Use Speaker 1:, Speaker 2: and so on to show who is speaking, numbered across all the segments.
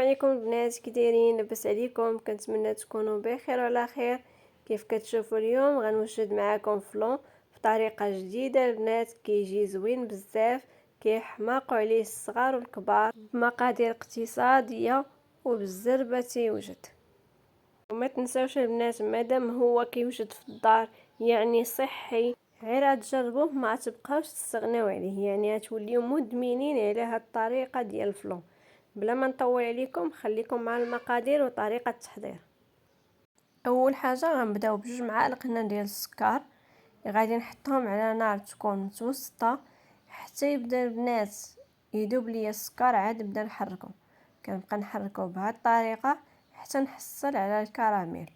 Speaker 1: عليكم البنات، كي دايرين؟ لاباس عليكم؟ كنتمنى تكونوا بخير وعلى خير. كيف كتشوفوا اليوم غنوجد معكم فلون بطريقه جديده البنات، كيجي زوين بزاف، كيحماقوا عليه الصغار والكبار بمقادير اقتصاديه وبالزربه تيوجد. وما تنساوش البنات، مادام هو كيوجد في الدار يعني صحي، غير تجربوه ما تبقاوش تستغناو عليه، يعني غتوليو مدمنين على هاد الطريقه ديال الفلون. بلا ما نطول عليكم خليكم مع المقادير وطريقه التحضير. اول حاجه غنبداو بجوج معالق هنا ديال السكر، غادي نحطهم على نار تكون متوسطه حتى يبدا البنات يذوب ليا السكر. عاد نبدا نحركو، كنبقى نحركو بهاد الطريقه حتى نحصل على الكراميل.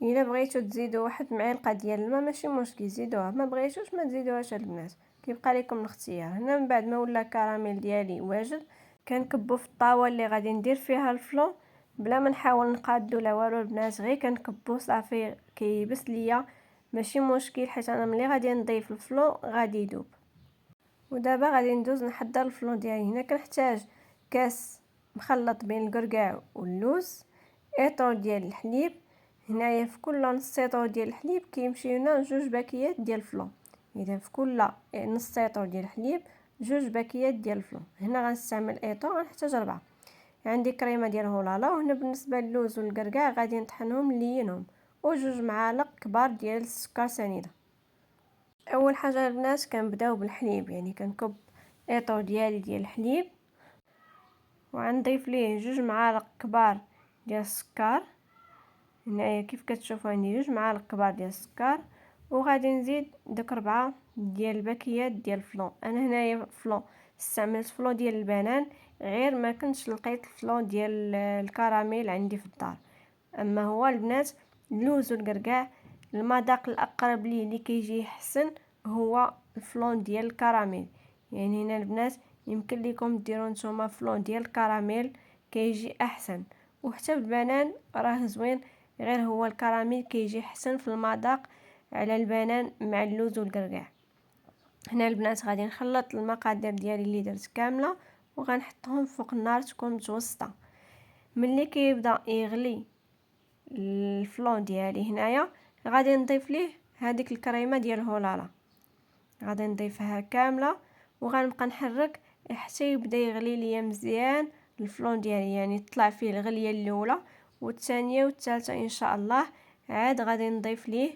Speaker 1: الا بغيتو تزيدوا واحد معلقه ديال الماء ماشي مشكل، زيدوها. ما بغيتوش ما تزيدوهاش البنات، كيبقى لكم الاختيار. هنا من بعد ما ولا الكراميل ديالي واجد، كنكبو في الطاوه اللي غادي ندير فيها الفلون بلا ما نحاول نقادو لا والو البنات، غير كنكبو صافي كيبس ليا ماشي مشكل، حيت انا ملي غادي نضيف الفلون غادي يذوب. ودابا غادي ندوز نحضر الفلون ديالي. هنا كنحتاج كاس مخلط بين الكركاع واللوز، ايطرو ديال الحليب. هنايا في كل نص ايطرو ديال الحليب كيمشيو لنا جوج باكيات ديال الفلون، اذا في كل نص ايطرو ديال الحليب جوج باكيات ديال الفلون. هنا غنستعمل ايطرو، غنحتاج 4. عندي كريمه ديال هولالا. وهنا بالنسبه للوز والكركاع غادي نطحنهم نلينهم، وجوج معالق كبار ديال السكر سنيده. اول حاجه البنات كنبداو بالحليب، يعني كنكب ايطرو ديال الحليب وغنضيف ليه جوج معالق كبار ديال السكر. هنايا كيف كتشوفوا عندي جوج معالق كبار ديال السكر، وغادي نزيد داك 4 ديال الباكيات ديال الفلون. انا هنايا فلون استعملت فلون ديال البنان، غير ما كنتش لقيت الفلون ديال الكراميل عندي في الدار. اما هو البنات اللوز والكركاع المذاق الاقرب ليه اللي كيجي احسن هو الفلون ديال الكراميل. يعني هنا البنات يمكن لكم ديروا نتوما فلون ديال الكراميل كيجي احسن، وحتى بالبنان راه زوين، غير هو الكراميل كيجي احسن في المذاق على البنان مع اللوز والكركاع. هنا البنات غادي نخلط المقادير ديالي اللي درت كامله وغنحطهم فوق النار تكون متوسطه. ملي كيبدا يغلي الفلون ديالي هنايا غادي نضيف ليه هذيك الكريمه ديال هولالا، غادي نضيفها كامله وغنبقى نحرك حتى يبدا يغلي ليا مزيان الفلون ديالي، يعني طلع فيه الغليه الاولى والثانيه والثالثه ان شاء الله. عاد غادي نضيف ليه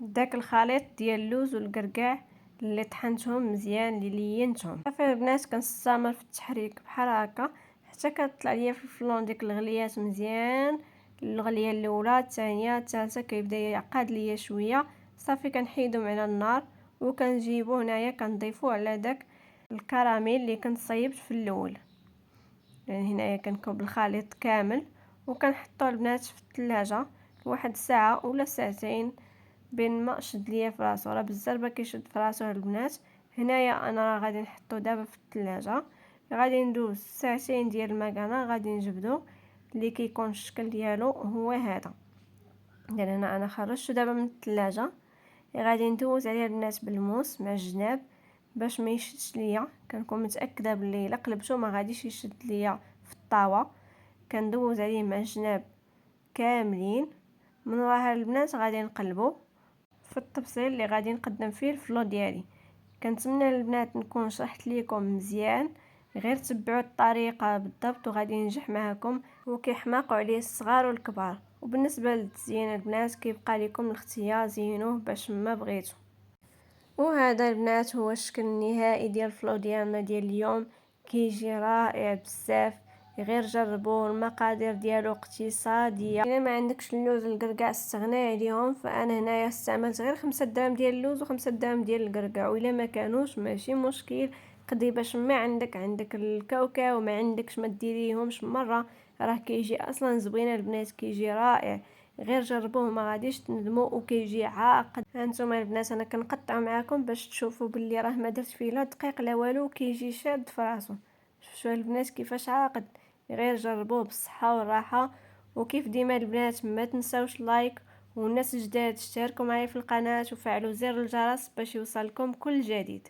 Speaker 1: داك الخليط ديال اللوز والكركاع اللي طحنتهم مزيان اللي لينتهم. صافي البنات كنستمر في التحريك بحال هكا حتى كتطلع ليا في الفلون ديك الغليات مزيان. الغليه الاولى الثانيه الثالثه كيبدا يعقد ليا شويه، صافي كنحيدهم على النار وكنجيبو هنايا كنضيفو على داك الكراميل اللي كنت صيبت في الاول. يعني هنايا كنكب الخليط كامل وكنحطوه البنات في الثلاجه لواحد ساعه ولا ساعتين بين ما شد ليا فراسو، راه بالزربه كيشد فراسو البنات. هنايا انا راه غادي نحطو دابا في الثلاجه، غادي ندوز ساعتين ديال المكانه غادي نجبدو اللي كيكون الشكل ديالو هو هذا. دابا هنا انا خرجته دابا من الثلاجه، غادي ندوز عليه البنات بالموس مع الجناب باش ما يشدش ليا. كنكون متاكده بلي الا قلبته ما غاديش يشد ليا في الطاوه. كندوز عليه مع الجناب كاملين. من وراها البنات غادي نقلبو في التبصيل اللي غادي نقدم فيه الفلو ديالي. كنتمنى البنات نكون شرحت لكم مزيان، غير تبعوا الطريقه بالضبط وغادي ينجح معكم وكيحماقوا عليه الصغار والكبار. وبالنسبه للتزيين البنات كيبقى لكم الاختيار، زينوه باش ما بغيتو. وهذا البنات هو الشكل النهائي ديال الفلو ديالنا ديال اليوم، كيجي رائع بزاف. غير جربوه، المقادير ديالو اقتصاديه. الا ما عندكش اللوز والكركاع استغنى عليهم، فانا هنايا استعملت غير 5 دراهم ديال اللوز و5 دراهم ديال الكركاع، والا ما كانوش ماشي مشكل، قدي باش ما عندك الكاوكاو وما عندكش ما ديريهمش مره، راه كيجي اصلا زوين البنات، كيجي رائع. غير جربوه ما غاديش تندموا وكيجي عاقد. هانتوما البنات انا كنقطع معكم باش تشوفوا باللي راه ما درت فيه لا دقيق لا والو، كيجي شاد فراسو. شوفوا البنات كيفاش عاقد. غير جربوه بالصحه والراحه. وكيف ديما البنات ما تنساوش لايك، والناس الجداد اشتركوا معايا في القناه وفعلوا زر الجرس باش يوصلكم كل جديد.